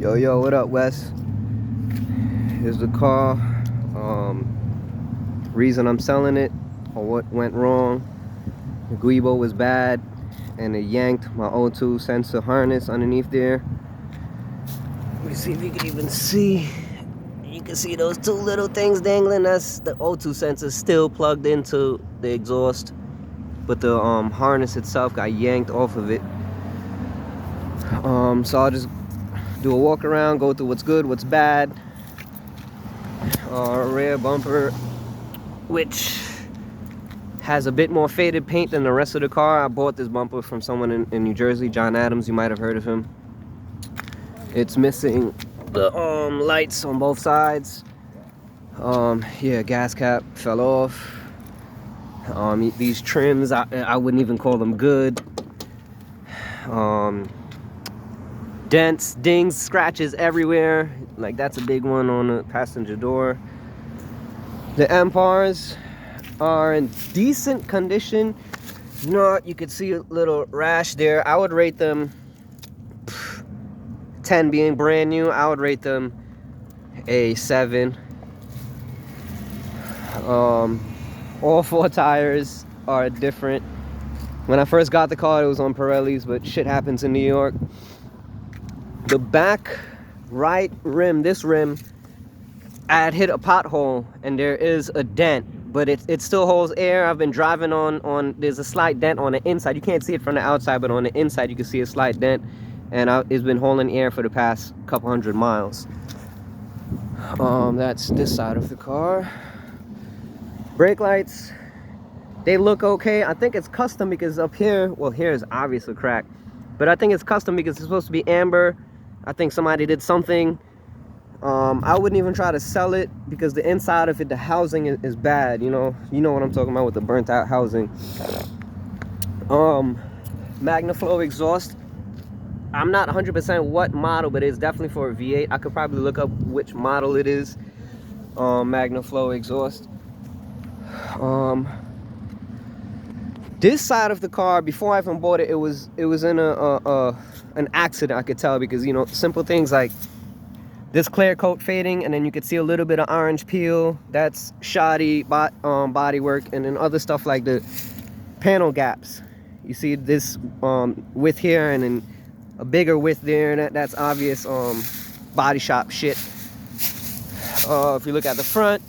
Yo, what up, Wes? Here's the car. Reason I'm selling it, or what went wrong. The Guibo was bad, and it yanked my O2 sensor harness underneath there. Let me see if you can even see. You can see those two little things dangling. That's the O2 sensor still plugged into the exhaust, but the harness itself got yanked off of it. So I'll just do a walk around, go through what's good, what's bad. Rear bumper, which has a bit more faded paint than the rest of the car. I bought this bumper from someone in New Jersey, John Adams. You might have heard of him. It's missing the lights on both sides. Yeah, gas cap fell off. These trims, I wouldn't even call them good. Dents, dings, scratches everywhere. Like, that's a big one on the passenger door. The Empires are in decent condition. You could see a little rash there. I would rate them 10 being brand new. I would rate them a 7. All 4 tires are different. When I first got the car, it was on Pirellis, but shit happens in New York. The back right rim, this rim, I had hit a pothole and there is a dent, but it still holds air. I've been driving on there's a slight dent on the inside. You can't see it from the outside, but on the inside you can see a slight dent, and it's been holding air for the past couple 100 miles. That's this side of the car. Brake lights, they look okay. I think it's custom because up here, well, here is obviously cracked, but I think it's custom because it's supposed to be amber. I think somebody did something. I wouldn't even try to sell it because the inside of it, the housing is bad. You know what I'm talking about with the burnt out housing. MagnaFlow exhaust. I'm not 100% what model, but it's definitely for a V8. I could probably look up which model it is. MagnaFlow exhaust. This side of the car, before I even bought it, it was in an accident. I could tell because, simple things like this clear coat fading, and then you could see a little bit of orange peel. That's shoddy body work. And then other stuff like the panel gaps. You see this width here, and then a bigger width there, and that's obvious body shop shit. If you look at the front,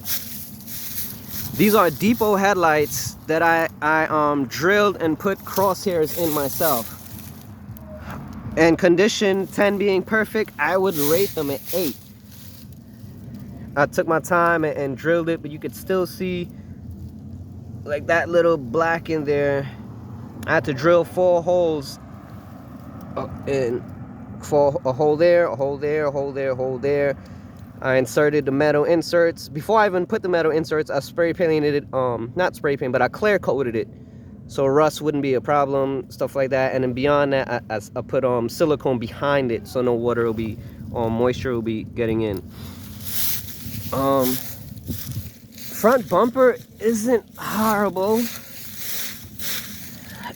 these are depot headlights that I drilled and put crosshairs in myself. And condition, 10 being perfect, I would rate them an 8. I took my time and drilled it, but you could still see like that little black in there. I had to drill 4 holes, and for a hole there, a hole there, a hole there, a hole there. I inserted the metal inserts. Before I even put the metal inserts, I spray painted it, not spray paint, but I clear coated it so rust wouldn't be a problem, stuff like that. And then beyond that, I put silicone behind it so no water will be, moisture will be getting in. Front bumper isn't horrible.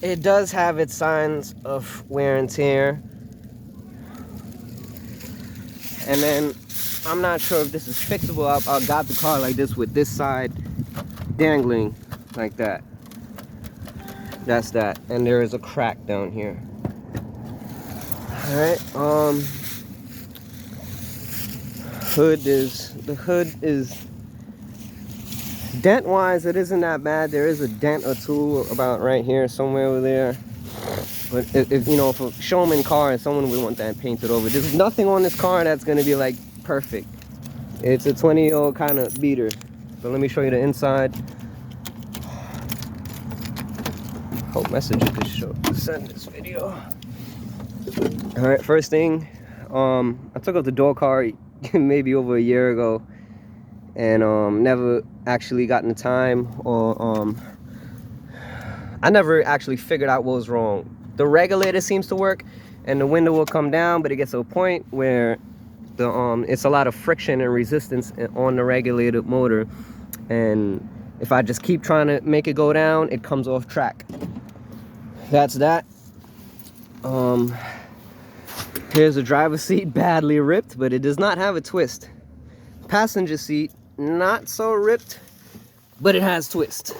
It does have its signs of wear and tear. And then I'm not sure if this is fixable. I got the car like this with this side dangling like that. That's that. And there is a crack down here. Alright, the hood is dent wise, it isn't that bad. There is a dent or two about right here, somewhere over there. But if for a showman car, someone would want that painted over. There's nothing on this car that's gonna be like perfect. It's a 20-year-old kind of beater. But let me show you the inside. Hope Messenger could send this video. All right, first thing, I took out the door car maybe over a year ago, and never actually gotten the time, or I never actually figured out what was wrong. The regulator seems to work, and the window will come down, but it gets to a point where it's a lot of friction and resistance on the regulated motor, and if I just keep trying to make it go down, it comes off track. That's that. Here's the driver's seat, badly ripped, but it does not have a twist. Passenger seat, not so ripped, but it has twist.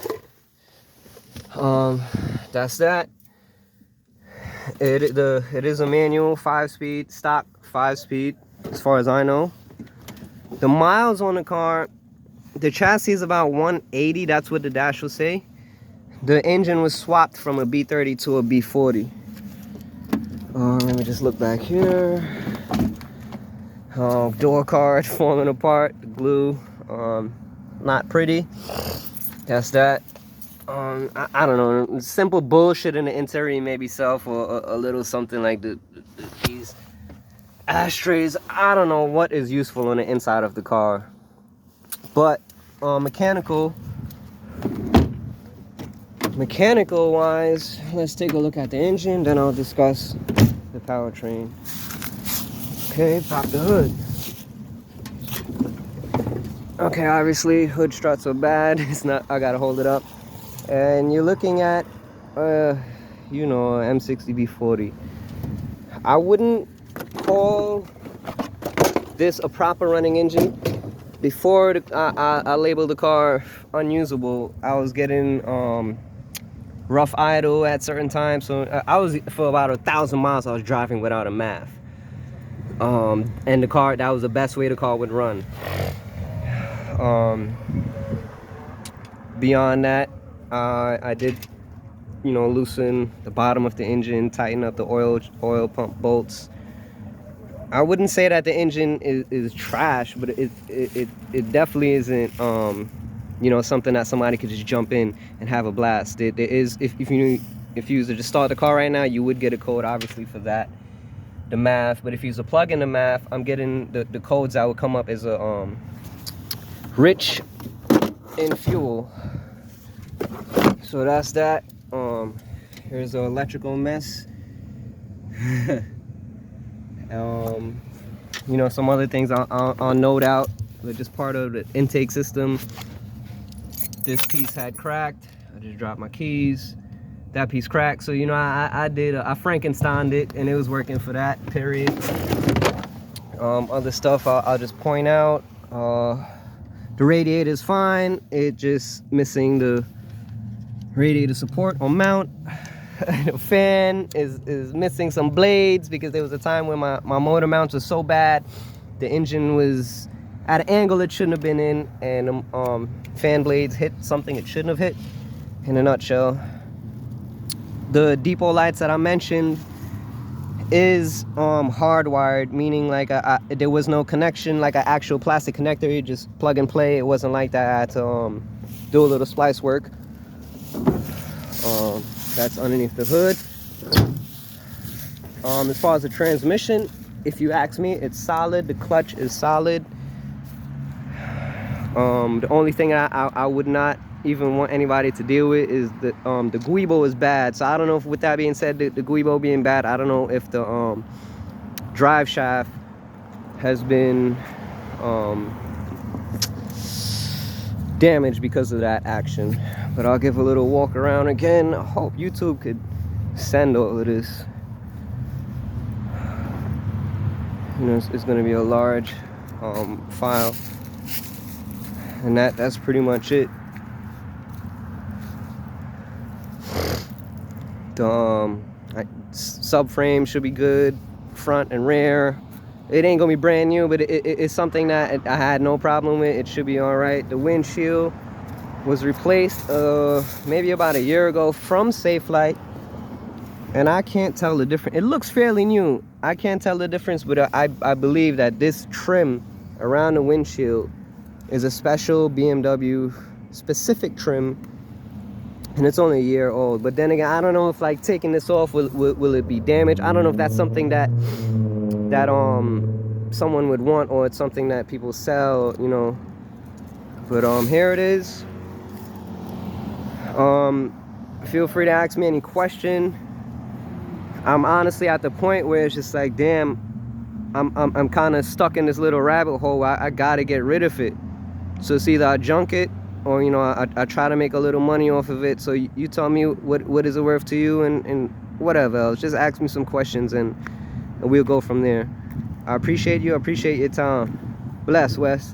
That's that. It is a manual 5-speed, stock 5-speed, as far as I know. The miles on the car, the chassis is about 180. That's what the dash will say. The engine was swapped from a B30 to a B40. Let me just look back here. Door card falling apart, the glue, not pretty. That's that. I don't know, simple bullshit in the interior maybe sell for a little something like these ashtrays. I don't know what is useful on the inside of the car, but mechanical wise, let's take a look at the engine, then I'll discuss the powertrain. Okay, pop the hood. Okay, obviously hood struts are bad. It's not, I gotta hold it up. And you're looking at you know, M60 B40. I wouldn't call this a proper running engine. Before I labeled the car unusable, I was getting rough idle at certain times. So I was, for about 1,000 miles, I was driving without a MAF. And the car, that was the best way the car would run. Beyond that, I did, you know, loosen the bottom of the engine, tighten up the oil pump bolts. I wouldn't say that the engine is trash, but it definitely isn't you know, something that somebody could just jump in and have a blast. There is, if you use to just start the car right now, you would get a code obviously for that, the MAF. But if you use a plug in the MAF, I'm getting the codes that would come up as a rich in fuel. So that's that. Here's the electrical mess. You know, some other things I'll note out, but just part of the intake system. This piece had cracked. I just dropped my keys. That piece cracked. So, you know, I Frankensteined it, and it was working for that, period. Other stuff I'll just point out. The radiator is fine. It just missing the radiator support or mount. The fan is missing some blades because there was a time when my motor mounts was so bad, the engine was at an angle it shouldn't have been in, and fan blades hit something it shouldn't have hit. In a nutshell, the depot lights that I mentioned is hardwired, meaning like there was no connection like an actual plastic connector. You just plug and play. It wasn't like that. I had to do a little splice work. That's underneath the hood. As far as the transmission, if you ask me, it's solid. The clutch is solid. The only thing I would not even want anybody to deal with is the guibo is bad. So I don't know if, with that being said, the guibo being bad, I don't know if the drive shaft has been damaged because of that action. But I'll give a little walk around again. I hope YouTube could send all of this. You know, it's going to be a large file, and that's pretty much it. The subframe should be good, front and rear. It ain't gonna be brand new, but it's something that I had no problem with. It should be all right. The windshield was replaced maybe about a year ago from Safelite, and I can't tell the difference. It looks fairly new. I can't tell the difference, but I believe that this trim around the windshield is a special BMW specific trim, and it's only a year old. But then again, I don't know if like taking this off will it be damaged. I don't know if that's something that someone would want, or it's something that people sell, you know. But here it is. Feel free to ask me any question. I'm honestly at the point where it's just like, damn, I'm kind of stuck in this little rabbit hole. I gotta get rid of it. So it's either I junk it, or, you know, I try to make a little money off of it. So you tell me what is it worth to you, and whatever else. Just ask me some questions, and and we'll go from there. I appreciate you. I appreciate your time. Bless, Wes.